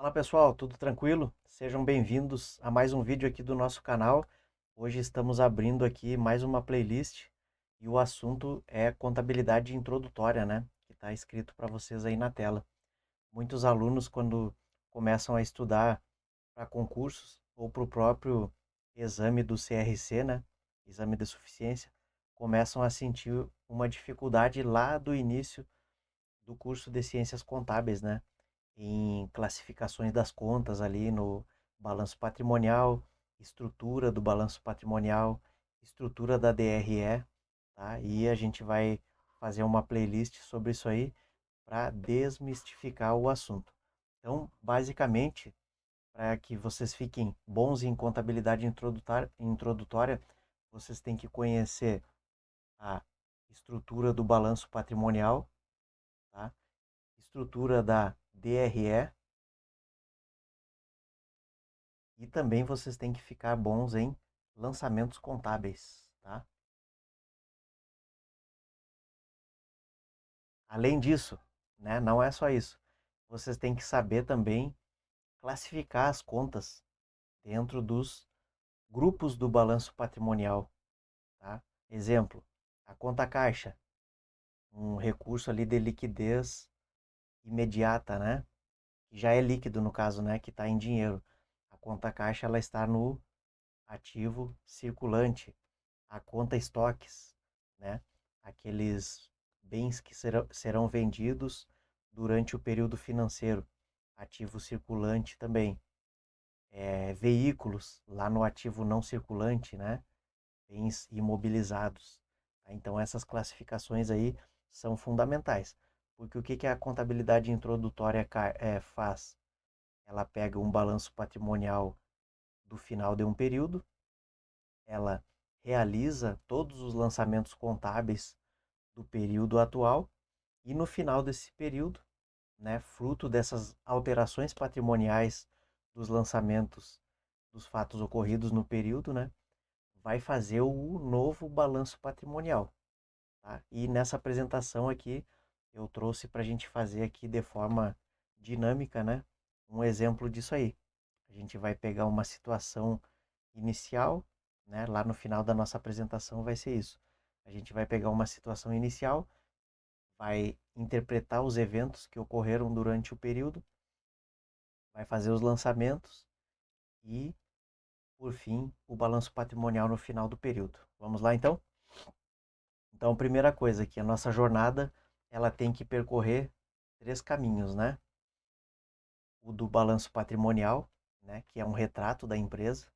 Fala pessoal, tudo tranquilo? Sejam bem-vindos a mais um vídeo aqui do nosso canal. Hoje estamos abrindo aqui mais uma playlist e o assunto é contabilidade introdutória, né? Que está escrito para vocês aí na tela. Muitos alunos, quando começam a estudar para concursos ou para o próprio exame do CRC, né? Exame de suficiência, começam a sentir uma dificuldade lá do início do curso de ciências contábeis, né? Em classificações das contas ali no balanço patrimonial, estrutura do balanço patrimonial, estrutura da DRE, tá? E a gente vai fazer uma playlist sobre isso aí para desmistificar o assunto. Então, basicamente, para que vocês fiquem bons em contabilidade introdutória, vocês têm que conhecer a estrutura do balanço patrimonial, tá? Estrutura da DRE, e também vocês têm que ficar bons em lançamentos contábeis, tá? Além disso, né, não é só isso. Vocês têm que saber também classificar as contas dentro dos grupos do balanço patrimonial, tá? Exemplo, a conta caixa, um recurso ali de liquidez imediata, né? Que já é líquido no caso, né, que está em dinheiro. A conta caixa ela está no ativo circulante, a conta estoques, né? Aqueles bens que serão vendidos durante o período financeiro, ativo circulante também. Veículos, lá no ativo não circulante, né? Bens imobilizados. Tá? Então, essas classificações aí são fundamentais. Porque o que, que a contabilidade introdutória faz? Ela pega um balanço patrimonial do final de um período, ela realiza todos os lançamentos contábeis do período atual e no final desse período, né, fruto dessas alterações patrimoniais dos lançamentos dos fatos ocorridos no período, né, vai fazer o novo balanço patrimonial. Tá? E nessa apresentação aqui eu trouxe para a gente fazer aqui de forma dinâmica, né, um exemplo disso aí. A gente vai pegar uma situação inicial, né? Lá no final da nossa apresentação vai ser isso. A gente vai pegar uma situação inicial, vai interpretar os eventos que ocorreram durante o período, vai fazer os lançamentos e, por fim, o balanço patrimonial no final do período. Vamos lá então? Então, primeira coisa aqui, a nossa jornada, ela tem que percorrer três caminhos, né? O do balanço patrimonial, né, que é um retrato da empresa.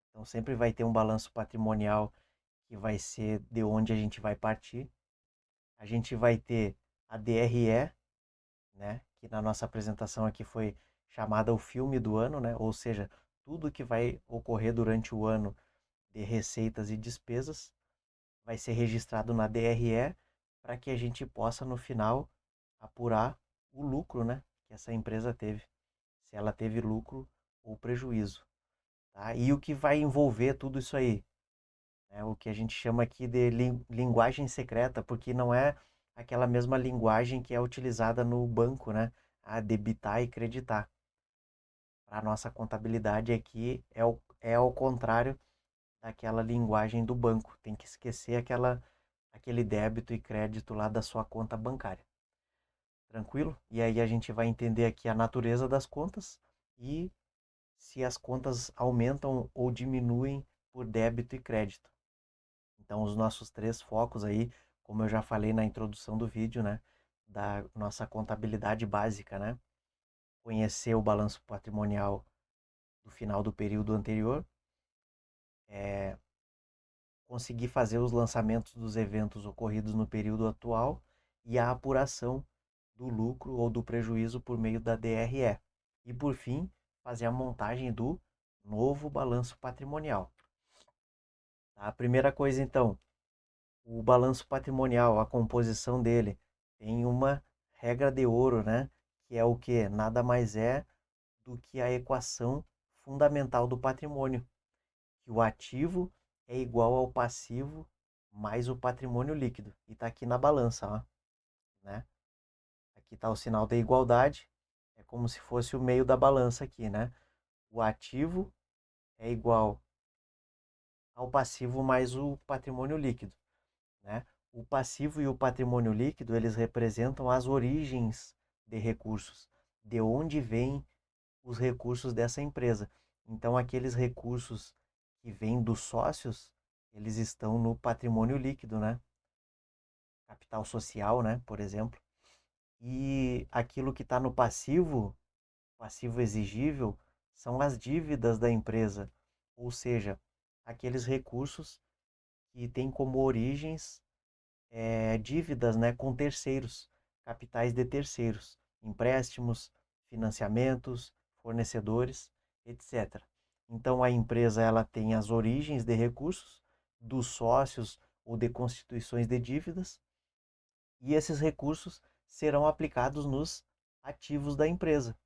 Então, sempre vai ter um balanço patrimonial que vai ser de onde a gente vai partir. A gente vai ter a DRE, né, que na nossa apresentação aqui foi chamada o filme do ano, né, ou seja, tudo que vai ocorrer durante o ano de receitas e despesas vai ser registrado na DRE para que a gente possa no final apurar o lucro, né, que essa empresa teve, se ela teve lucro ou prejuízo, tá? E o que vai envolver tudo isso aí? O que a gente chama aqui de linguagem secreta, porque não é aquela mesma linguagem que é utilizada no banco, né? A debitar e creditar. Para a nossa contabilidade aqui é ao contrário daquela linguagem do banco. Tem que esquecer aquele débito e crédito lá da sua conta bancária. Tranquilo? E aí a gente vai entender aqui a natureza das contas e se as contas aumentam ou diminuem por débito e crédito. Então, os nossos três focos aí, como eu já falei na introdução do vídeo, né, da nossa contabilidade básica, né, conhecer o balanço patrimonial do final do período anterior, conseguir fazer os lançamentos dos eventos ocorridos no período atual e a apuração do lucro ou do prejuízo por meio da DRE. E, por fim, fazer a montagem do novo balanço patrimonial. Tá? A primeira coisa, então, o balanço patrimonial, a composição dele, tem uma regra de ouro, né? Que é o que? Nada mais é do que a equação fundamental do patrimônio, que o ativo é igual ao passivo mais o patrimônio líquido. E está aqui na balança, ó, né? Aqui está o sinal da igualdade, é como se fosse o meio da balança aqui, né? O ativo é igual ao passivo mais o patrimônio líquido, né? O passivo e o patrimônio líquido, eles representam as origens de recursos, de onde vêm os recursos dessa empresa. Então, aqueles recursos que vêm dos sócios, eles estão no patrimônio líquido, né? Capital social, né? Por exemplo. E aquilo que está no passivo, passivo exigível, são as dívidas da empresa, ou seja, aqueles recursos que têm como origens dívidas, né, com terceiros, capitais de terceiros, empréstimos, financiamentos, fornecedores, etc. Então a empresa ela tem as origens de recursos dos sócios ou de constituições de dívidas e esses recursos serão aplicados nos ativos da empresa.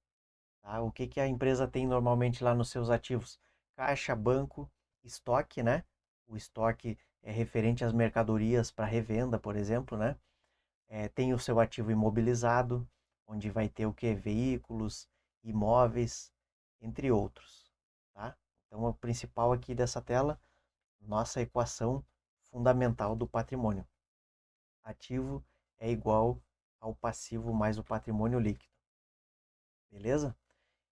Tá? O que, que a empresa tem normalmente lá nos seus ativos? Caixa, banco, estoque, né? O estoque é referente às mercadorias para revenda, por exemplo, né? Tem o seu ativo imobilizado, onde vai ter o que? Veículos, imóveis, entre outros. Tá? Então, o principal aqui dessa tela, nossa equação fundamental do patrimônio. Ativo é igual ao passivo mais o patrimônio líquido. Beleza?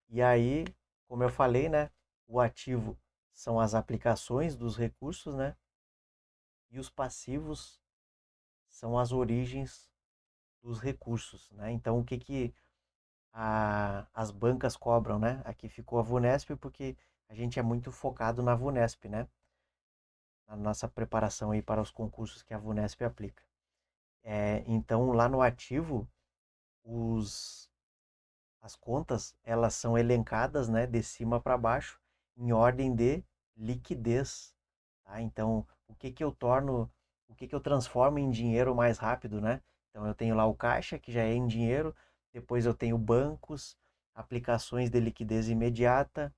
E aí, como eu falei, né? O ativo são as aplicações dos recursos, né? E os passivos são as origens dos recursos, né? Então, o que que as bancas cobram, né? Aqui ficou a Vunesp porque a gente é muito focado na Vunesp, né? Na nossa preparação aí para os concursos que a Vunesp aplica. Então, lá no ativo, os, as contas, elas são elencadas, né, de cima para baixo, em ordem de liquidez, tá? Então, o que que eu transformo em dinheiro mais rápido, né? Então, eu tenho lá o caixa, que já é em dinheiro, depois eu tenho bancos, aplicações de liquidez imediata,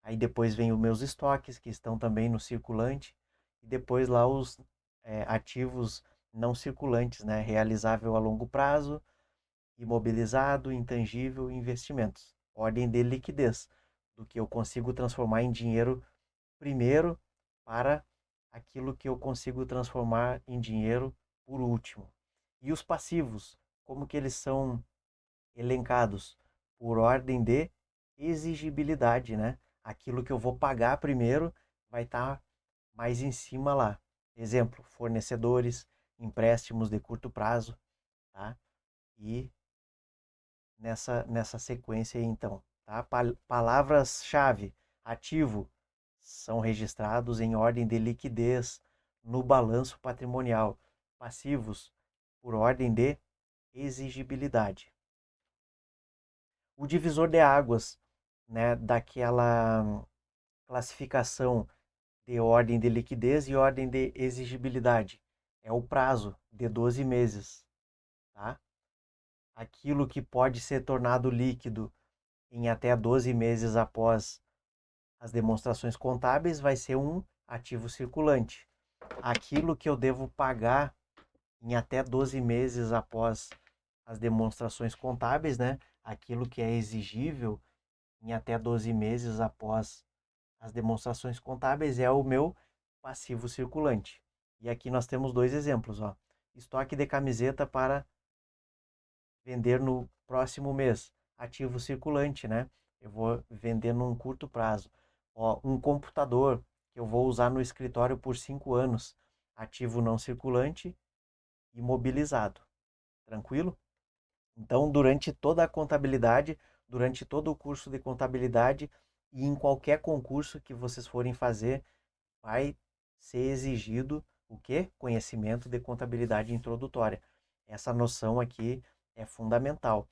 aí depois vem os meus estoques, que estão também no circulante, e depois lá os ativos não circulantes, né? Realizável a longo prazo, imobilizado, intangível, investimentos. Ordem de liquidez, do que eu consigo transformar em dinheiro primeiro para aquilo que eu consigo transformar em dinheiro por último. E os passivos, como que eles são elencados? Por ordem de exigibilidade, né? Aquilo que eu vou pagar primeiro vai estar mais em cima lá. Exemplo, fornecedores, empréstimos de curto prazo, tá? E nessa sequência aí, então. Tá? Palavras-chave: ativo, são registrados em ordem de liquidez no balanço patrimonial. Passivos, por ordem de exigibilidade. O divisor de águas, né, daquela classificação de ordem de liquidez e ordem de exigibilidade, é o prazo de 12 meses. Tá? Aquilo que pode ser tornado líquido em até 12 meses após as demonstrações contábeis vai ser um ativo circulante. Aquilo que eu devo pagar em até 12 meses após as demonstrações contábeis, né? Aquilo que é exigível em até 12 meses após as demonstrações contábeis é o meu passivo circulante. E aqui nós temos dois exemplos, ó. Estoque de camiseta para vender no próximo mês. Ativo circulante, né? Eu vou vender num curto prazo. Ó, um computador que eu vou usar no escritório por 5 anos. Ativo não circulante, imobilizado. Tranquilo? Então, durante toda a contabilidade, durante todo o curso de contabilidade e em qualquer concurso que vocês forem fazer, vai ser exigido o quê? Conhecimento de contabilidade introdutória. Essa noção aqui é fundamental,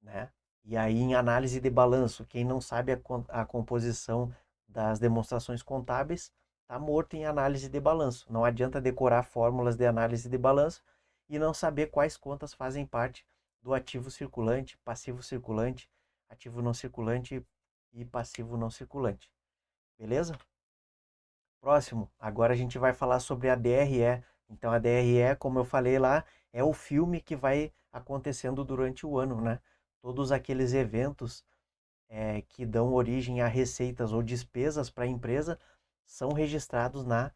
né? E aí, em análise de balanço, quem não sabe a composição das demonstrações contábeis está morto em análise de balanço. Não adianta decorar fórmulas de análise de balanço e não saber quais contas fazem parte do ativo circulante, passivo circulante, ativo não circulante e passivo não circulante. Beleza? Próximo, agora a gente vai falar sobre a DRE. Então, a DRE, como eu falei lá, é o filme que vai acontecendo durante o ano, né? todos aqueles eventos que dão origem a receitas ou despesas para a empresa são registrados na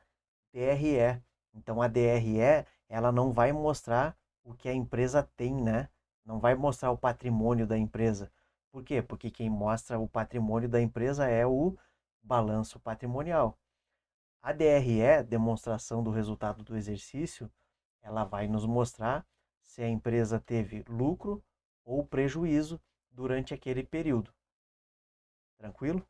DRE. Então a DRE, ela não vai mostrar o que a empresa tem, né? Não vai mostrar o patrimônio da empresa. Por quê? Porque quem mostra o patrimônio da empresa é o balanço patrimonial. A DRE, demonstração do resultado do exercício, ela vai nos mostrar se a empresa teve lucro ou prejuízo durante aquele período. Tranquilo?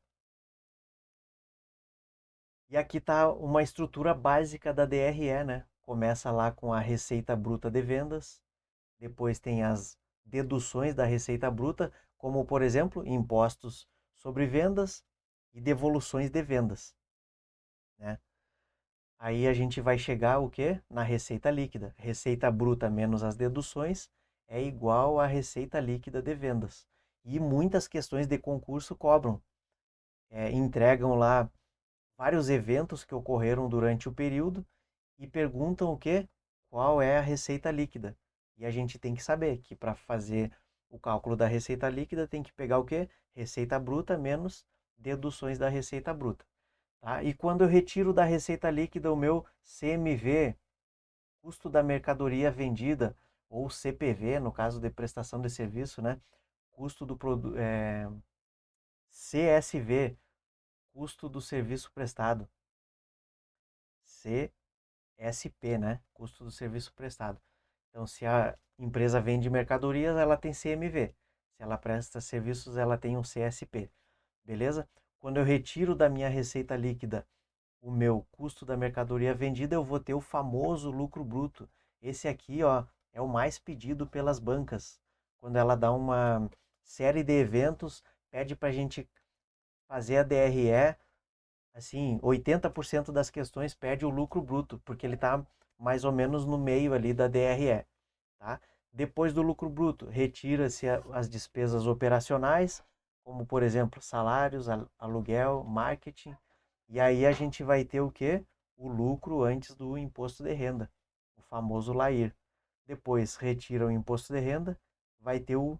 E aqui está uma estrutura básica da DRE, né? Começa lá com a receita bruta de vendas, depois tem as deduções da receita bruta, como por exemplo, impostos sobre vendas e devoluções de vendas, né? Aí a gente vai chegar o quê? Na receita líquida. Receita bruta menos as deduções é igual à receita líquida de vendas. E muitas questões de concurso cobram, entregam lá vários eventos que ocorreram durante o período e perguntam o quê? Qual é a receita líquida? E a gente tem que saber que para fazer o cálculo da receita líquida tem que pegar o quê? Receita bruta menos deduções da receita bruta. Tá? E quando eu retiro da receita líquida o meu CMV, custo da mercadoria vendida, ou CPV, no caso de prestação de serviço, né? Custo do produto, CSV, custo do serviço prestado, CSP, né? Custo do serviço prestado. Então, se a empresa vende mercadorias, ela tem CMV. Se ela presta serviços, ela tem um CSP. Beleza? Quando eu retiro da minha receita líquida o meu custo da mercadoria vendida, eu vou ter o famoso lucro bruto. Esse aqui, ó, é o mais pedido pelas bancas. Quando ela dá uma série de eventos, pede para a gente fazer a DRE, assim, 80% das questões pede o lucro bruto, porque ele está mais ou menos no meio ali da DRE, tá? Depois do lucro bruto, retira-se as despesas operacionais, como por exemplo, salários, aluguel, marketing, e aí a gente vai ter o quê? O lucro antes do imposto de renda, o famoso LAIR. Depois retira o imposto de renda, vai ter o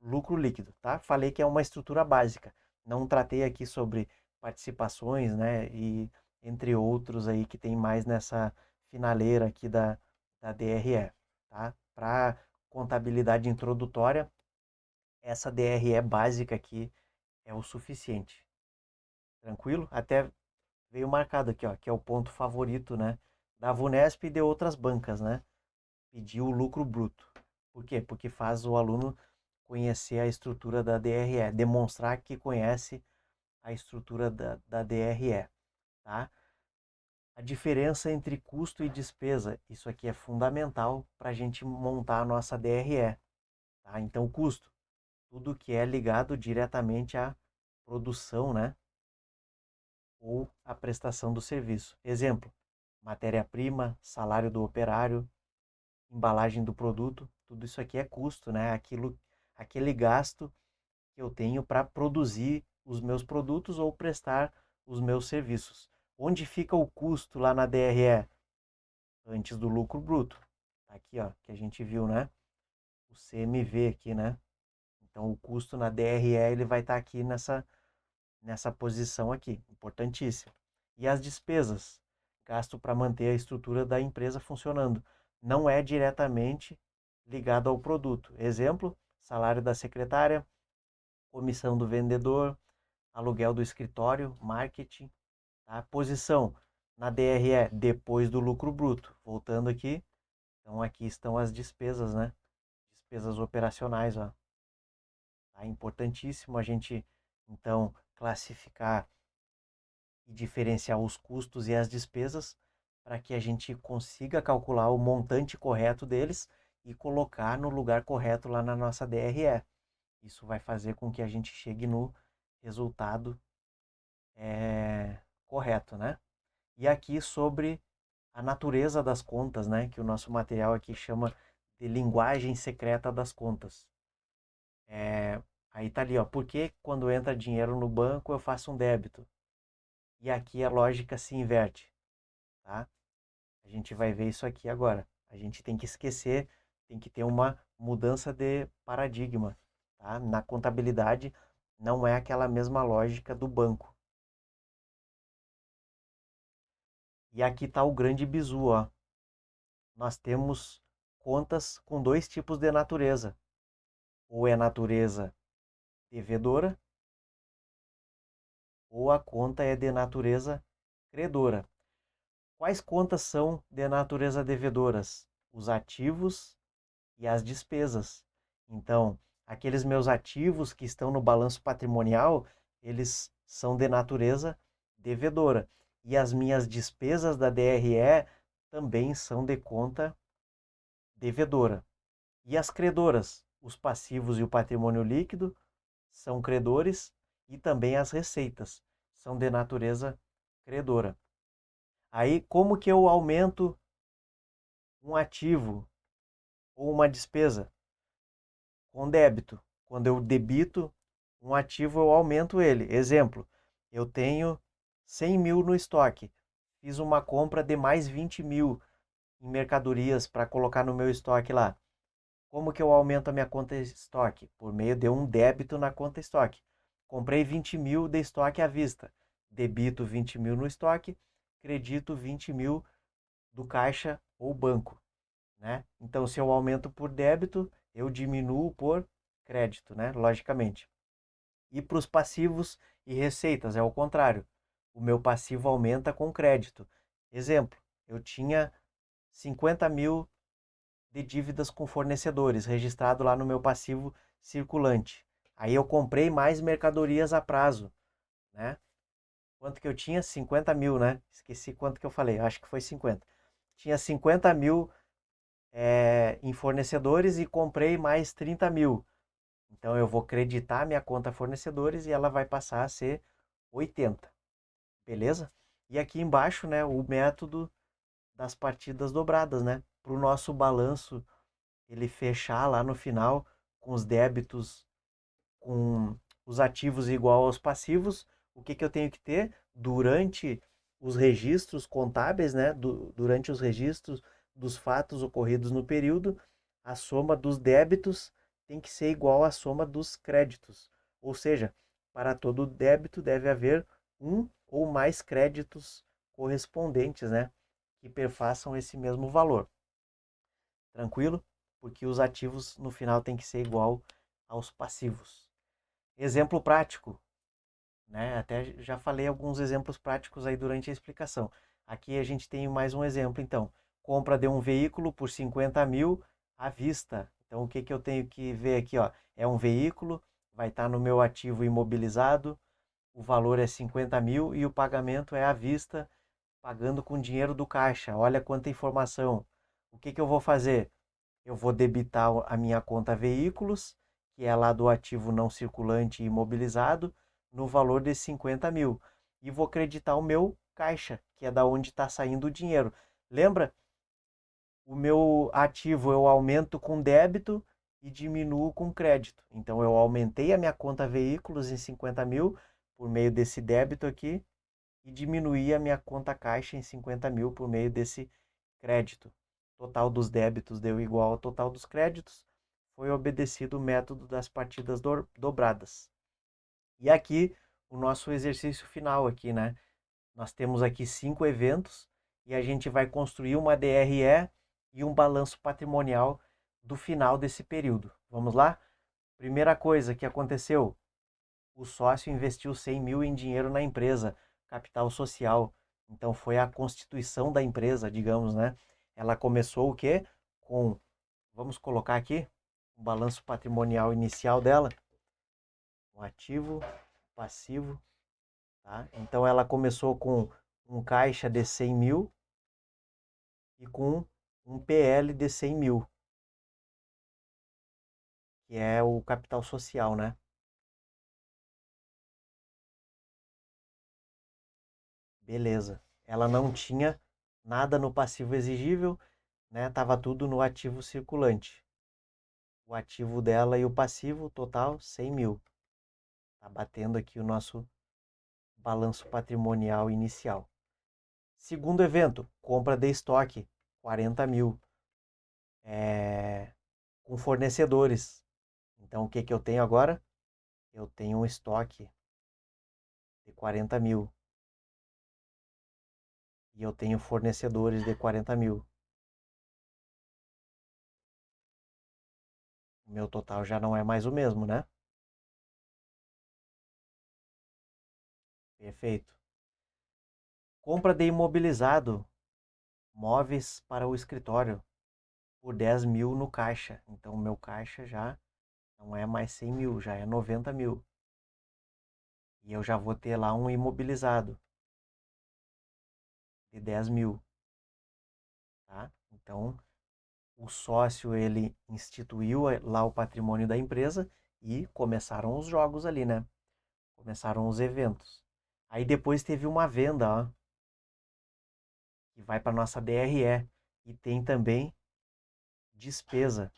lucro líquido, tá? Falei que é uma estrutura básica. Não tratei aqui sobre participações, né? E entre outros aí que tem mais nessa finaleira aqui da DRE, tá? Para contabilidade introdutória, essa DRE básica aqui é o suficiente. Tranquilo? Até veio marcado aqui, ó, que é o ponto favorito, né, da Vunesp e de outras bancas, né? Pedir o lucro bruto. Por quê? Porque faz o aluno conhecer a estrutura da DRE, demonstrar que conhece a estrutura da DRE, tá? A diferença entre custo e despesa, isso aqui é fundamental para a gente montar a nossa DRE, tá? Então, o custo, tudo que é ligado diretamente à produção, né? Ou à prestação do serviço. Exemplo, matéria-prima, salário do operário, embalagem do produto, tudo isso aqui é custo, né? Aquele gasto que eu tenho para produzir os meus produtos ou prestar os meus serviços. Onde fica o custo lá na DRE? Antes do lucro bruto. Tá aqui, ó, que a gente viu, né? O CMV aqui, né? Então o custo na DRE ele vai estar aqui nessa posição aqui, importantíssimo. E as despesas, gasto para manter a estrutura da empresa funcionando, não é diretamente ligado ao produto. Exemplo, salário da secretária, comissão do vendedor, aluguel do escritório, marketing, tá? Posição na DRE depois do lucro bruto. Voltando aqui, então aqui estão as despesas, né? Despesas operacionais, ó. Tá? Importantíssimo a gente então classificar e diferenciar os custos e as despesas para que a gente consiga calcular o montante correto deles e colocar no lugar correto lá na nossa DRE. Isso vai fazer com que a gente chegue no resultado correto, né? E aqui sobre a natureza das contas, né? Que o nosso material aqui chama de linguagem secreta das contas. Aí tá ali, ó. Por que quando entra dinheiro no banco eu faço um débito? E aqui a lógica se inverte, tá? A gente vai ver isso aqui agora. A gente tem que esquecer, tem que ter uma mudança de paradigma. tá? Na contabilidade não é aquela mesma lógica do banco. E aqui está o grande bizu, ó. Nós temos contas com dois tipos de natureza. Ou é natureza devedora, ou a conta é de natureza credora. Quais contas são de natureza devedoras? Os ativos e as despesas. Então, aqueles meus ativos que estão no balanço patrimonial, eles são de natureza devedora. E as minhas despesas da DRE também são de conta devedora. E as credoras, os passivos e o patrimônio líquido, são credores e também as receitas são de natureza credora. Aí, como que eu aumento um ativo ou uma despesa? Com débito. Quando eu debito um ativo, eu aumento ele. Exemplo, eu tenho 100 mil no estoque. Fiz uma compra de mais 20 mil em mercadorias para colocar no meu estoque lá. Como que eu aumento a minha conta estoque? Por meio de um débito na conta estoque. Comprei 20 mil de estoque à vista. Debito 20 mil no estoque, credito 20 mil do caixa ou banco, né? Então, se eu aumento por débito, eu diminuo por crédito, né? Logicamente. E para os passivos e receitas, é o contrário. O meu passivo aumenta com crédito. Exemplo, eu tinha 50 mil de dívidas com fornecedores, registrado lá no meu passivo circulante. Aí eu comprei mais mercadorias a prazo, né? Quanto que eu tinha? 50 mil, né? Esqueci quanto que eu falei, acho que foi 50. Tinha 50 mil em fornecedores e comprei mais 30 mil. Então eu vou creditar minha conta fornecedores e ela vai passar a ser 80, beleza? E aqui embaixo, né, o método das partidas dobradas, né? Para o nosso balanço ele fechar lá no final com os débitos, com os ativos igual aos passivos, o que, que eu tenho que ter durante os registros contábeis, né? Durante os registros dos fatos ocorridos no período, a soma dos débitos tem que ser igual à soma dos créditos. Ou seja, para todo débito deve haver um ou mais créditos correspondentes, né? Que perfaçam esse mesmo valor. Tranquilo? Porque os ativos no final tem que ser igual aos passivos. Exemplo prático, né? Até já falei alguns exemplos práticos aí durante a explicação. Aqui a gente tem mais um exemplo, então. Compra de um veículo por 50 mil à vista. Então, o que, que eu tenho que ver aqui, ó? É um veículo, vai estar no meu ativo imobilizado, o valor é 50 mil e o pagamento é à vista, pagando com dinheiro do caixa. Olha quanta informação. O que, que eu vou fazer? Eu vou debitar a minha conta veículos, que é lá do ativo não circulante e imobilizado, no valor de 50 mil. E vou creditar o meu caixa, que é da onde está saindo o dinheiro. Lembra? O meu ativo eu aumento com débito e diminuo com crédito. Então eu aumentei a minha conta veículos em 50 mil por meio desse débito aqui e diminuí a minha conta caixa em 50 mil por meio desse crédito. Total dos débitos deu igual ao total dos créditos. Foi obedecido o método das partidas dobradas. E aqui o nosso exercício final aqui, né? Nós temos aqui 5 eventos e a gente vai construir uma DRE e um balanço patrimonial do final desse período. Vamos lá? Primeira coisa que aconteceu, o sócio investiu 100 mil em dinheiro na empresa, capital social. Então foi a constituição da empresa, digamos, né? Ela começou o quê? Com, vamos colocar aqui, o balanço patrimonial inicial dela, o ativo, passivo, tá? Então ela começou com um caixa de 100 mil e com um PL de 100 mil, que é o capital social, né? Beleza. Ela não tinha nada no passivo exigível, né? Tava tudo no ativo circulante. O ativo dela e o passivo, total 100 mil. Tá batendo aqui o nosso balanço patrimonial inicial. Segundo evento, compra de estoque, 40 mil. Com fornecedores. Então, o que que eu tenho agora? Eu tenho um estoque de 40 mil e eu tenho fornecedores de 40 mil. O meu total já não é mais o mesmo, né? Perfeito. Compra de imobilizado, móveis para o escritório, por 10 mil no caixa. Então, o meu caixa já não é mais 100 mil, já é 90 mil. E eu já vou ter lá um imobilizado de 10 mil, tá? Então, o sócio, ele instituiu lá o patrimônio da empresa e começaram os jogos ali, né? Começaram os eventos. Aí depois teve uma venda, ó, que vai para nossa DRE. E tem também despesa.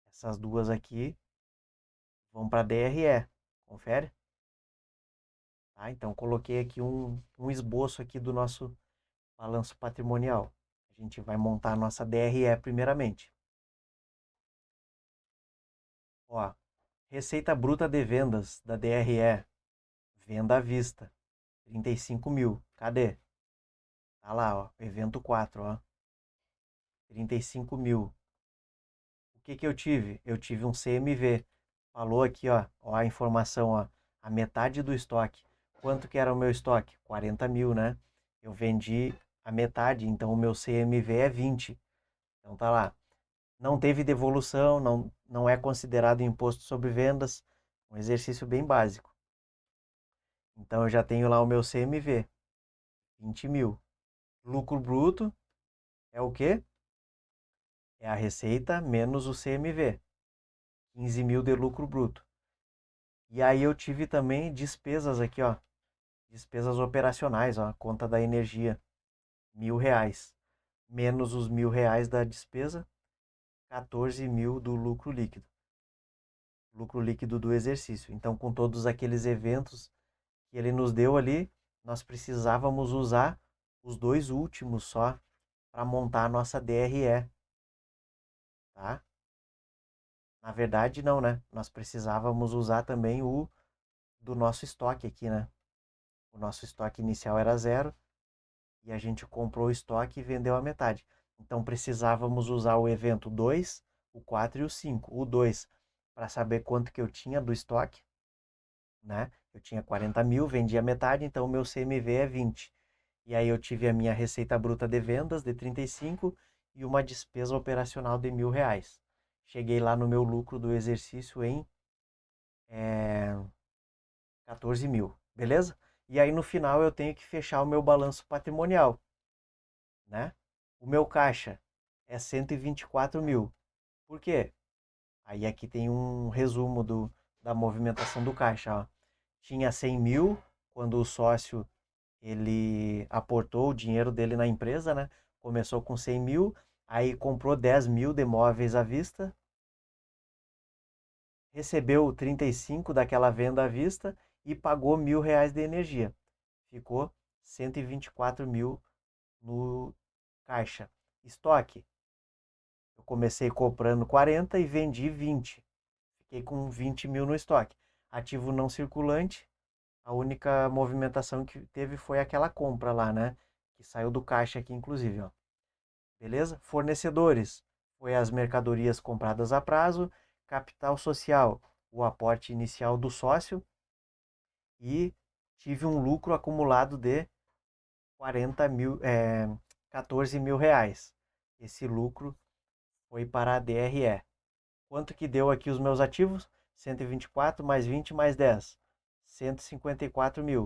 Essas duas aqui vão para a DRE. Confere? Tá? Então, coloquei aqui um esboço aqui do nosso balanço patrimonial. A gente vai montar a nossa DRE primeiramente. Ó, receita bruta de vendas da DRE, venda à vista, 35 mil. Cadê? Tá lá, ó, evento 4, ó, 35 mil. O que que eu tive? Eu tive um CMV. Falou aqui, ó a informação, ó, a metade do estoque. Quanto que era o meu estoque? 40 mil, né? Eu vendi a metade, então o meu CMV é 20. Então tá lá. Não teve devolução, não é considerado imposto sobre vendas. Um exercício bem básico. Então eu já tenho lá o meu CMV, 20 mil. Lucro bruto é o quê? É a receita menos o CMV, 15 mil de lucro bruto. E aí eu tive também despesas aqui, ó, despesas operacionais, ó, conta da energia, R$ 1.000, menos os R$ 1.000 da despesa, 14 mil do lucro líquido do exercício. Então, com todos aqueles eventos que ele nos deu ali, nós precisávamos usar os dois últimos só para montar a nossa DRE, tá? Na verdade, não, né? Nós precisávamos usar também o do nosso estoque aqui, né? O nosso estoque inicial era zero e a gente comprou o estoque e vendeu a metade. Então precisávamos usar o evento 2, o 4 e o 5. O 2 para saber quanto que eu tinha do estoque, né? Eu tinha 40 mil, vendi a metade, então o meu CMV é 20. E aí eu tive a minha receita bruta de vendas de 35 e uma despesa operacional de R$ 1.000. Cheguei lá no meu lucro do exercício em 14 mil, beleza? E aí no final eu tenho que fechar o meu balanço patrimonial, né? O meu caixa é 124 mil. Por quê? Aí aqui tem um resumo da movimentação do caixa, ó. Tinha 100 mil quando o sócio ele aportou o dinheiro dele na empresa, né? Começou com 100 mil, aí comprou 10 mil de móveis à vista, recebeu 35 daquela venda à vista e pagou R$ 1.000 de energia. Ficou 124 mil no caixa. Estoque. Eu comecei comprando 40 e vendi 20. Fiquei com 20 mil no estoque. Ativo não circulante. A única movimentação que teve foi aquela compra lá, né? Que saiu do caixa aqui, inclusive, ó. Beleza? Fornecedores. Foi as mercadorias compradas a prazo. Capital social. O aporte inicial do sócio. E tive um lucro acumulado de 40 mil, 14 mil reais. Esse lucro foi para a DRE. Quanto que deu aqui os meus ativos? 124 mais 20 mais 10. 154 mil.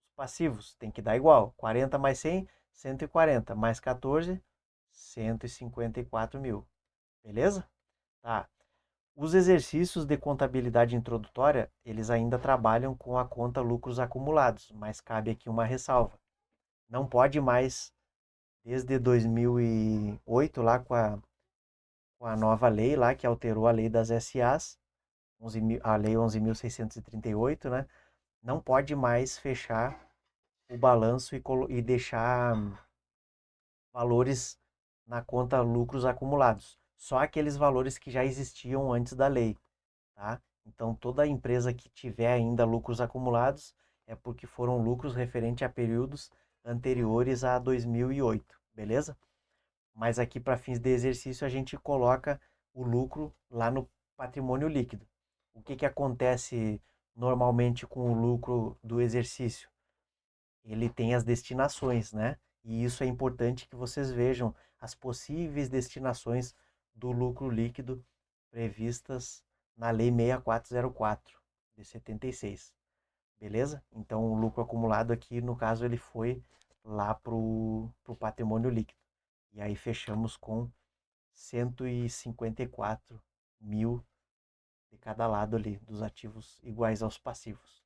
Os passivos tem que dar igual. 40 mais 100, 140. Mais 14, 154 mil. Beleza? Tá. Os exercícios de contabilidade introdutória, eles ainda trabalham com a conta lucros acumulados, mas cabe aqui uma ressalva. Não pode mais, desde 2008, lá com a nova lei lá, que alterou a lei das SAs, a lei 11.638, né? Não pode mais fechar o balanço e deixar valores na conta lucros acumulados. só aqueles valores que já existiam antes da lei, tá? Então, toda empresa que tiver ainda lucros acumulados é porque foram lucros referente a períodos anteriores a 2008, beleza? Mas aqui para fins de exercício a gente coloca o lucro lá no patrimônio líquido. O que acontece normalmente com o lucro do exercício? Ele tem as destinações, né? E isso é importante que vocês vejam as possíveis destinações do lucro líquido previstas na Lei 6404 de 76. Beleza? Então o lucro acumulado aqui, no caso, ele foi lá para o patrimônio líquido. E aí fechamos com 154 mil de cada lado ali, dos ativos iguais aos passivos.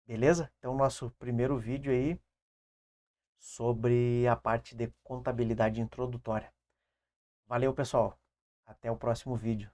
Beleza? Então, nosso primeiro vídeo aí sobre a parte de contabilidade introdutória. Valeu, pessoal. Até o próximo vídeo.